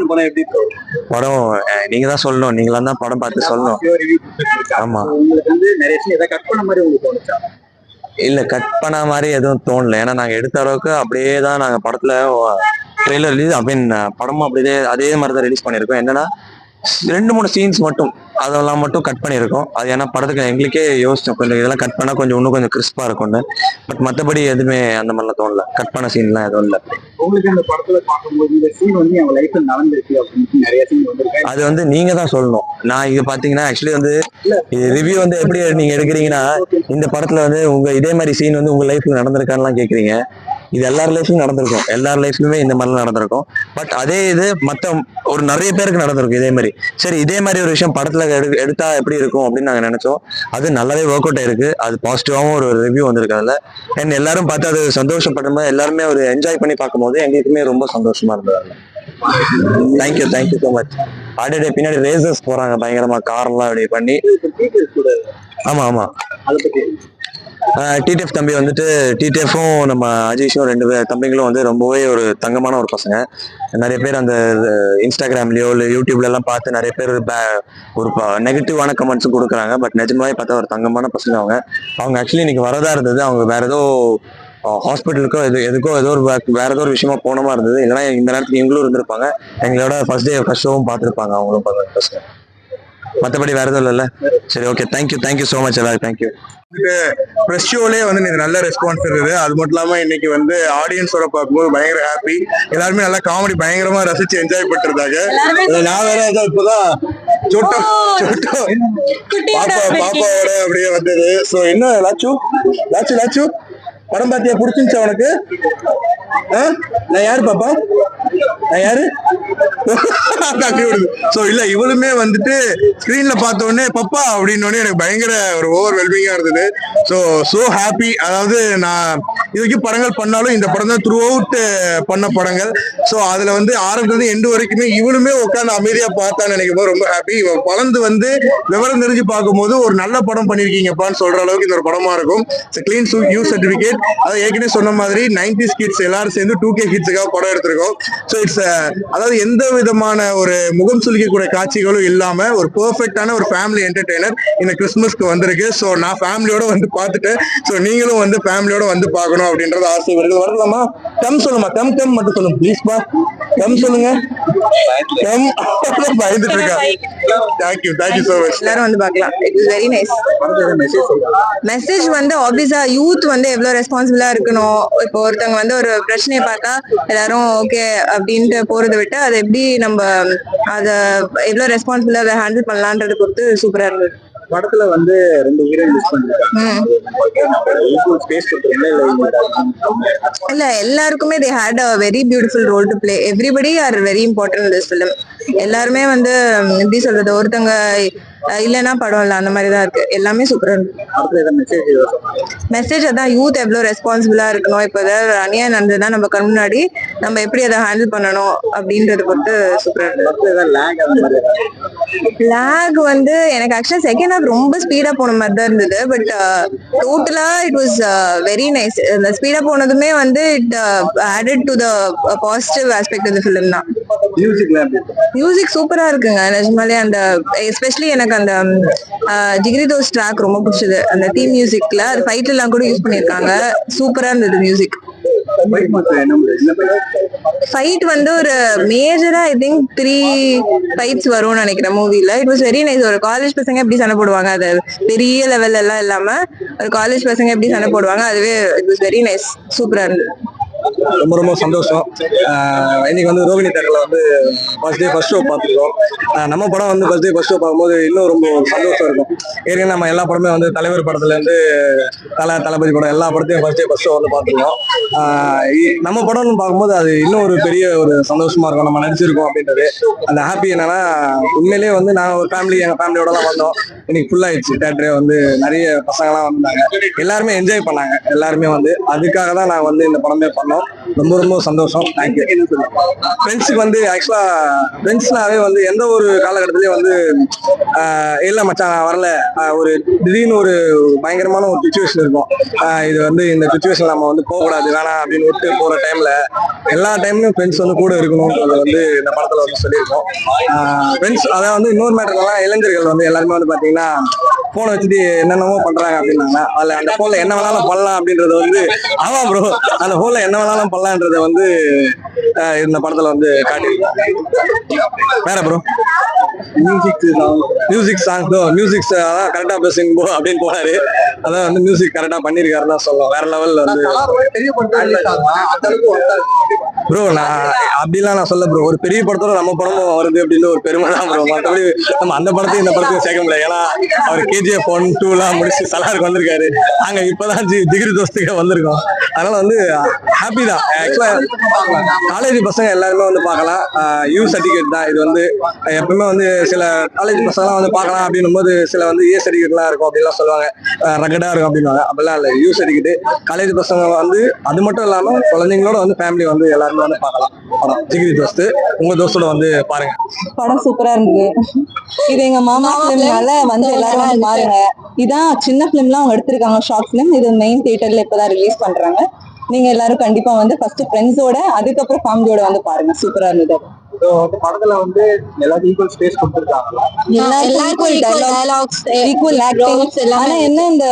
அந்த படம் எப்படி இருக்கும்? படம் நீங்க தான் சொல்லணும். நீங்களா தான் படம் பார்த்து சொல்லணும். ஆமா. உங்களுக்கு வந்து நிறைய சீன் ஏதாவது கட் பண்ண மாதிரி உங்களுக்கு தோணுச்சா? இல்ல கட் பண்ண மாதிரி எதுவும் தோணல. ஏன்னா நாங்க எடுத்த அளவுக்கு அப்படியே தான் நாங்க படத்துல ட்ரெய்லர் ரிலீஸ் படமும் அப்படியே அதே மாதிரி தான் ரிலீஸ் பண்ணியிருக்கோம். என்னன்னா 2-3 சீன்ஸ் மட்டும் அதெல்லாம் மட்டும் கட் பண்ணியிருக்கோம். அது ஏன்னா படத்துக்கு எங்களுக்கே யோசிச்சோம் கொஞ்சம் இதெல்லாம் கட் பண்ணா கொஞ்சம் இன்னும் கொஞ்சம் கிறிஸ்பா இருக்கும்னு. பட் மற்றபடி எதுவுமே அந்த மாதிரிலாம் தோணல. கட் பண்ண சீன்லாம் எதுவும் இல்லை. உங்களுக்கு அந்த படத்துல பார்க்கும்போது இந்த சீன் வந்து அவங்க லைஃப்ல நடந்துருக்கு அப்படின்னு நிறைய சீன் வந்திருக்கு. அது வந்து நீங்க தான் சொல்லணும். நான் இது பாத்தீங்கன்னா ஆக்சுவலி வந்து ரிவ்யூ வந்து எப்படி நீங்க எடுக்கிறீங்கன்னா இந்த படத்துல வந்து உங்க இதே மாதிரி சீன் வந்து உங்க லைஃப்ல நடந்திருக்கான்லாம் கேக்குறீங்க. இது எல்லார் லைஃப்லயும் நடந்திருக்கும். எல்லார் லைஃப்லயுமே இந்த மாதிரிலாம் நடந்திருக்கும். பட் அதே இது மத்த ஒரு நிறைய பேருக்கு நடந்திருக்கும் இதே மாதிரி. சரி இதே மாதிரி ஒரு விஷயம் படத்துல எடுத்தா எப்படி இருக்கும் அப்படின்னு நாங்க நினைச்சோம். அது நல்லாவே ஒர்க் அவுட் ஆயிருக்கு. அது பாசிட்டிவாவும் ஒரு ரிவ்யூ வந்திருக்கு அதுல. அண்ட் எல்லாரும் பார்த்து அது சந்தோஷப்படும்போது எல்லாருமே ஒரு என்ஜாய் பண்ணி பார்க்கும்போது எங்களுக்குமே ரொம்ப சந்தோஷமா இருந்தது. Thank you so much. ஆல்ரெடி பின்னாடி ரேசர்ஸ் போறாங்க பயங்கரமா கார்லாம் அப்படி பண்ணி. ஆமா டிடிஎஃப் தம்பி வந்துட்டு டிடிஎஃப்பும் நம்ம அஜீஷும் 2 தம்பிங்களும் வந்து ரொம்பவே ஒரு தங்கமான ஒரு பசங்க. நிறைய பேர் அந்த இன்ஸ்டாகிராம்லயோ இல்லை யூடியூப்ல எல்லாம் பார்த்து நிறைய பேர் ஒரு நெகட்டிவான கமெண்ட்ஸும் கொடுக்குறாங்க. பட் நிஜமாவே பார்த்தா ஒரு தங்கமான பசங்க அவங்க ஆக்சுவலி இன்னைக்கு வரதா இருந்தது. அவங்க வேற ஏதோ ஹாஸ்பிட்டலுக்கோ எதுக்கோ ஏதோ ஒரு வேற ஏதோ ஒரு விஷயமா போனமா இருந்தது. இல்லைன்னா இந்த நேரத்துக்கு இவங்களும் இருந்திருப்பாங்க. எங்களோட ஃபர்ஸ்ட் ஷோவும் பார்த்துருப்பாங்க அவங்களும் பசங்க. மற்றபடி வேற எதுவும் இல்லைல்ல. சரி ஓகே தேங்க்யூ ஸோ மச் எல்லாரும். தேங்க்யூ. ப்ரெஷ் ஷோலேயே வந்து எனக்கு நல்ல ரெஸ்பான்ஸ் இருந்தது. அது மட்டும் இல்லாமல் இன்னைக்கு வந்து ஆடியன்ஸோட பார்க்கும்போது பயங்கர ஹாப்பி. எல்லாருமே நல்லா காமெடி பயங்கரமா ரசிச்சு என்ஜாய் பண்ணிருந்தாங்க. நான் வேற இப்போதான் பாப்பாவோட அப்படியே வந்தது. ஸோ என்ன லாச்சு படம் பார்த்தியா? பிடிச்சிருந்துச்சா உனக்கு? நான் யாரு பாப்பா? நான் யாரு? சோ இல்ல இவளுமே வந்துட்டு ஸ்கிரீன்ல பார்த்த உடனே பப்பா அப்படின்னு எனக்கு பயங்கர ஒரு ஓவர்வெல்மிங்கா இருந்தது. So happy. அதாவது நான் இதுக்கு படங்கள் பண்ணாலும் இந்த படம் தான் த்ரூ அவுட் பண்ண படங்கள். சோ அதுல வந்து ஆரம்பத்துல எண்டு வரைக்குமே இவளுமே உட்காந்து அமைதியா பார்த்தான்னு நினைக்கும் போது ரொம்ப ஹாப்பி. இவன் வளர்ந்து வந்து விவரம் தெரிஞ்சு பார்க்கும்போது ஒரு நல்ல படம் பண்ணிருக்கீங்கப்பான்னு சொல்ற அளவுக்கு இந்த ஒரு படமா இருக்கும். Clean you certificate. அதை ஏற்கனவே சொன்ன மாதிரி 90s கிட்ஸ் எல்லாரும் சேர்ந்து 2K கிட்ஸுக்காக படம் எடுத்திருக்கோம். ஸோ இட்ஸ் அதாவது எந்த விதமான ஒரு முகம் சுளிக்கக்கூடிய காட்சிகளும் இல்லாம ஒரு பெர்ஃபெக்டான ஒரு ஃபேமிலி என்டர்டெய்னர் இந்த கிறிஸ்துமஸ்க்கு வந்திருக்கு. ஸோ நான் ஃபேமிலியோட வந்து பார்த்துட்டேன். ஸோ நீங்களும் வந்து ஃபேமிலியோட வந்து பார்க்கணும் அப்படின்றது ஆசை வருது. வரலாமா? கம் சொல்லுமா? கம் மட்டும் சொல்லுங்க ப்ளீஸ்பா. கம் சொல்லுங்க. கம் பயந்துட்டு இருக்கா. Thank you so much. எல்லாரும் வந்து பார்க்கலாம். It is very nice. Message வந்து ஆப்வியஸா யூத் வந்து எவ்வளவு ரெஸ்பான்சிபிளா இருக்கணும். இப்போ ஒருத்தவங்க வந்து ஒரு பிரச்சனையை பார்த்தா எல்லாரும் ஓகே அப்படின்ட்டு போறதை விட்டு அதை எப்படி நம்ம அதை எவ்வளவு ரெஸ்பான்சிபிளா அதை ஹேண்டில் பண்ணலான்றதை பொறுத்து சூப்பரா இருந்தது. படத்துல வந்து 2 ஹீரோயின் யூஸ் பண்ணிருக்காங்க. இல்ல எல்லாருக்குமே they had a very beautiful role to play. Everybody are very important in this film. எல்லாருமே வந்து எப்படி சொல்றது, ஒருத்தங்க இல்லைன்னா படம் இல்லை அந்த மாதிரி தான் இருக்கு. எல்லாமே சூப்பரா இருக்கு. மெசேஜ் அதான் யூத் எவ்வளவு ரெஸ்பான்சிபிளா இருக்கணும். இப்போ ஏதாவது அநியாயம் நடந்ததுன்னா நம்ம கண் முன்னாடி நம்ம எப்படி அதை ஹேண்டில் பண்ணணும் அப்படின்றத பொறுத்து சூப்பரா இருக்கு. லேக் வந்து எனக்கு ஆக்சுவலா செகண்ட் ஹாஃப் ரொம்ப ஸ்பீடா போன மாதிரி தான் இருந்தது. பட் டோட்டலா இட் வாஸ் வெரி நைஸ். இந்த ஸ்பீடா போனதுமே வந்து it added to the positive aspect of the film தான். மியூசிக் சூப்பரா இருக்குங்க நிஜமாலே. அந்த எஸ்பெஷலி எனக்கு அந்த ஜிகிரி தோஸ் ட்ராக் ரொம்ப பிடிச்சது. அந்த தீம் மியூசிக்ல அது ஃபைட்ல எல்லாம் கூட யூஸ் பண்ணிருக்காங்க. சூப்பரா இருந்தது மியூசிக். ஃபைட் வந்து ஒரு மேஜரா ஐ திங்க் 3 ஃபைட்ஸ் வரும்னு நினைக்கிறேன் மூவில. It was very nice. ஒரு காலேஜ் பசங்க எப்படி சண்டை போடுவாங்க, அது பெரிய லெவல் எல்லாம் இல்லாம ஒரு காலேஜ் பசங்க எப்படி சண்டை போடுவாங்க, அதுவே இட் வாஸ் வெரி நைஸ். சூப்பரா இருந்தது. ரொம்ப சந்தோஷம். இன்னைக்கு வந்து ரோகிணி தேட்டர்ல வந்து ஃபர்ஸ்ட் ஷோ பார்த்துருக்கோம். நம்ம படம் வந்து ஃபர்ஸ்ட் ஷோ பார்க்கும்போது இன்னும் ரொம்ப சந்தோஷம் இருக்கும். ஏற்கனவே நம்ம எல்லா படமே வந்து தலைவர் படத்துல இருந்து தளபதி படம் எல்லா படத்தையும் ஃபர்ஸ்ட் ஷோ வந்து பார்த்துருக்கோம். நம்ம படம்னு பார்க்கும்போது அது இன்னும் ஒரு பெரிய ஒரு சந்தோஷமா இருக்கும். நம்ம நடிச்சிருக்கோம் அப்படின்றது அந்த ஹாப்பி. என்னன்னா உண்மையிலேயே வந்து நான் ஒரு எங்க ஃபேமிலியோட தான் வந்தோம். இன்னைக்கு ஃபுல் ஆயிடுச்சு தேட்டரே. வந்து நிறைய பசங்கள்லாம் வந்தாங்க. எல்லாருமே என்ஜாய் பண்ணாங்க. எல்லாருமே வந்து அதுக்காக தான் நான் வந்து இந்த படமே பண்ணோம். ரொம்ப ரொம்ப சந்தோஷம். தேங்க்யூ. ஃப்ரெண்ட்ஸுக்கு வந்து ஆக்சுவலா ஃப்ரெண்ட்ஸ்னாவே வந்து எந்த ஒரு காலகட்டத்திலயும் வந்து இல்ல மச்சான் நான் வரல, ஒரு திடீர்னு ஒரு பயங்கரமான ஒரு சுச்சுவேஷன் இருக்கும். இது வந்து இந்த சுச்சுவேஷன் நம்ம வந்து போகக்கூடாது வேணாம் அப்படின்னு விட்டு போற டைம்ல எல்லா டைம்லயும் ஃப்ரெண்ட்ஸ் வந்து கூட இருக்கணும்ன்றது வந்து இந்த படத்துல வந்து சொல்லியிருக்கோம். ஃப்ரெண்ட்ஸ் அதாவது வந்து இன்னொரு மேட்டர்லாம் இளைஞர்கள் வந்து எல்லாருமே வந்து பாத்தீங்கன்னா போனை வச்சுட்டு என்னென்னமோ பண்றாங்க அப்படின்னாங்க. அதுல அந்த போன்ல என்ன வேணாலும் பண்ணலாம் அப்படின்றது வந்து ஆமா ப்ரோ, அந்த போன்ல என்ன வேணாலும் பண்ணலான்றத வந்து இந்த படத்துல வந்து காட்டியிருக்கோம். வேற ப்ரோ மியூசிக் சாங் அதான் கரெக்டா பேசுங்க ப்ரோ அப்படின்னு போனாரு. அதான் வந்து மியூசிக் கரெக்டா பண்ணிருக்காருன்னு தான் சொல்லலாம். வேற லெவல்ல வந்து ப்ரோ நான் அப்படிலாம் நான் சொல்ல ப்ரோ. ஒரு பெரிய படத்தோட நம்ம படமும் வருது அப்படின்னு ஒரு பெருமை தான் ப்ரோ. மற்றபடி நம்ம அந்த படத்தையும் இந்த படத்தையும் சேர்க்க முடியாது. ஏன்னா அவர் KGF 1, 2 முடிச்சு சலாருக்கு வந்திருக்காரு. நாங்க இப்பதான் ஜிகிரி தோஸ்துக்கு வந்திருக்கோம். அதனால வந்து ஹாப்பி தான். ஆக்சுவலா காலேஜ் பசங்க எல்லாருமே வந்து பார்க்கலாம். யூ சர்டிஃபிகேட் தான் இது வந்து. எப்பவுமே வந்து சில காலேஜ் பசங்கலாம் வந்து பார்க்கலாம் அப்படின்னும் போது சில வந்து ஏ சர்டிஃபிகேட்லாம் இருக்கும் அப்படின்லாம் சொல்லுவாங்க, ரகடா இருக்கும் அப்படின்வாங்க. அப்படிலாம் இல்லை, யூ சர்டிஃபிகேட். காலேஜ் பசங்க வந்து அது மட்டும் இல்லாம குழந்தைங்களோட வந்து ஃபேமிலி வந்து எல்லாருமே வந்து பார்க்கலாம் படம் ஜிகிரி தோஸ்து. உங்க தோஸ்தோட வந்து பாருங்க. படம் சூப்பரா இருந்தது. இது எங்க மாமா பிலிம்னால வந்து எல்லாரும் வந்து பாருங்க. இதான் சின்ன பிலிம்லாம் அவங்க எடுத்திருக்காங்க, ஷார்ட் பிலிம். இது மெயின் தியேட்டர்ல இப்பதான் ரிலீஸ் பண்றாங்க. நீங்க எல்லாரும் கண்டிப்பா வந்து ஃபர்ஸ்ட் ஃப்ரெண்ட்ஸோட அதுக்கப்புறம் ஃபேமிலியோட வந்து பாருங்க. சூப்பரா இருந்தது. படத்துல வந்து எல்லாரும் ஈக்குவல் ஸ்பேஸ் கொடுத்துருக்காங்க. Equal acting. ஆனா என்ன இந்த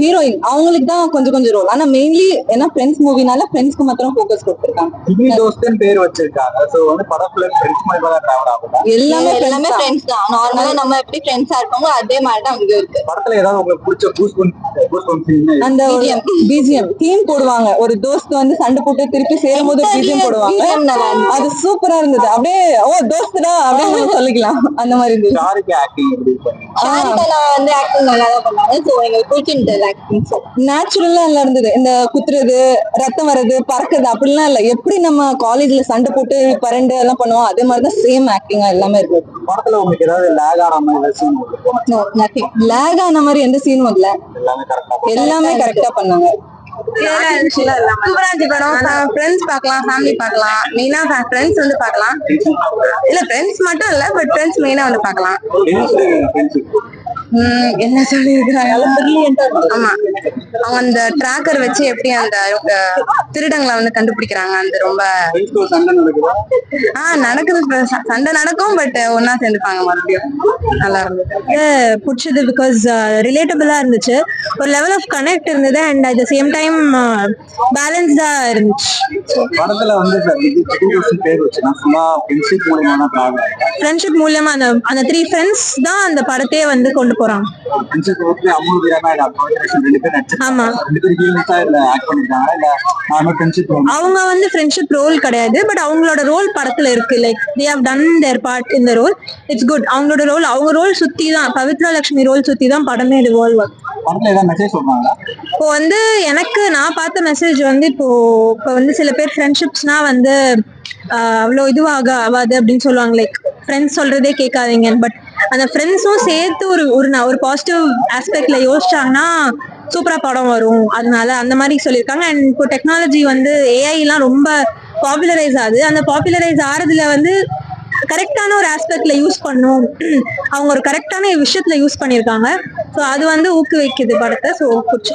ஹீரோயின் அவங்களுக்கு தான் கொஞ்சம் கொஞ்சம் ரோல். ஆனா மெயின்லி ஏன்னா ஃப்ரெண்ட்ஸ் மூவினால ஃப்ரெண்ட்ஸ்க்கு மாத்திரம் ஃபோக்கஸ் கொடுத்துருக்காங்க. ஜிகிரி தோஸ்துன்னு பேர் வச்சிருக்காங்க. சோ வந்து படத்துல ஃப்ரெண்ட்ஸ் மாதிரி தான் டிராவல் ஆகும். எல்லாமே ஃப்ரெண்ட்ஸ் தான். நார்மலா நம்ம எப்படி ஃப்ரெண்ட்ஸா இருப்போமோ அதே மாதிரி தான் அங்க இருக்கு. படத்துல ஏதாவது உங்களுக்கு பிடிச்ச அந்த பிஜிஎம் தீம் போடுவாங்க. ஒரு தோஸ்த் வந்து சண்டை போட்டு திருப்பி சேரும் போது பிஜிஎம் போடுவாங்க. அது சூப்பரா இருந்தது. அப்படியே ஓ தோஸ்தா அப்படின்னு நம்ம சொல்லிக்கலாம். அந்த மாதிரி இருந்தது. வந்து ஆக்டிங் நல்லா தான் பண்ணாங்க. சோ எங்களுக்கு பிடிச்சிருந்தது ஆக்டிங். நேச்சுரலா நல்லா இருந்தது. இந்த குத்துறது, ரத்தம் வர்றது, பறக்குது அப்படிலாம் இல்ல. எப்படி நம்ம காலேஜ்ல சண்டை போட்டு பரண்டு எல்லாம் பண்ணுவோம் அதே மாதிரிதான் சேம் ஆக்டிங்கா எல்லாமே இருக்கு. படத்துல உங்களுக்கு ஏதாவது லேக் ஆன மாதிரி சீன்? லேக் ஆன மாதிரி எந்த சீனும் இல்ல. எல்லாமே கரெக்டா பண்ணாங்க. சூப்பரா இருந்துச்சு படம். ஃப்ரெண்ட்ஸ் பார்க்கலாம், ஃபேமிலி பார்க்கலாம். மெயினா ஃப்ரெண்ட்ஸ் வந்து பார்க்கலாம். இல்ல ஃப்ரெண்ட்ஸ் மட்டும் இல்ல, பட் ஃப்ரெண்ட்ஸ் மெயினா வந்து பார்க்கலாம். என்ன சொல்லியிருக்காங்க? ஆமா, அவங்க அந்த டிராக்கர் வச்சு எப்படி அந்த திருடங்களை வந்து கண்டுபிடிக்கிறாங்க. அந்த ரொம்ப நடக்குது. சண்டை நடக்கும், பட் ஒன்னா சேர்ந்துப்பாங்க மறுபடியும். நல்லா இருந்தது. பிடிச்சது பிகாஸ் ரிலேட்டபிளா இருந்துச்சு. ஒரு லெவல் ஆஃப் கனெக்ட் இருந்தது and at the same time பேலன்ஸ்டா இருந்துச்சு. படத்துல வந்து பேர் வச்சுன்னா சும்மா ஃப்ரெண்ட்ஷிப் மூலமா அந்த 3 ஃப்ரெண்ட்ஸ் தான் அந்த படத்தையே வந்து கொண்டு போறாங்க. ஆமா, அவங்க வந்து ஃப்ரெண்ட்ஷிப் ரோல் கிடையாது, பட் அவங்களோட ரோல் படத்துல இருக்கு. Like they have done their part in the role. It's good. அவங்களோட ரோல், அவங்க ரோல் சுத்தி தான், பவித்ரா லட்சுமி ரோல் சுத்தி தான் படமே ரிவால்வ் ஆகும். இப்போ வந்து எனக்கு நான் பார்த்த மெசேஜ் வந்து இப்போ வந்து சில பேர் ஃப்ரெண்ட்ஷிப்ஸ்னா வந்து அவ்வளோ ஆகாது அப்படின்னு சொல்லுவாங்க. லைக் ஃப்ரெண்ட்ஸ் சொல்றதே கேட்காதீங்க. பட் அந்த ஃப்ரெண்ட்ஸும் சேர்த்து ஒரு பாசிட்டிவ் ஆஸ்பெக்ட்ல யோசிச்சாங்கன்னா சூப்பரா படம் வரும். அதனால அந்த மாதிரி சொல்லியிருக்காங்க. அண்ட் இப்போ டெக்னாலஜி வந்து AI எல்லாம் ரொம்ப பாப்புலரைஸ் ஆகுது. அந்த பாப்புலரைஸ் ஆறதுல வந்து கரெக்டான ஒரு ஆஸ்பெக்ட்ல யூஸ் பண்ணும். அவங்க ஒரு கரெக்டான விஷயத்துல யூஸ் பண்ணியிருக்காங்க. ஸோ அது வந்து ஊக்குவிக்குது படத்தை. ஸோ பிடிச்சி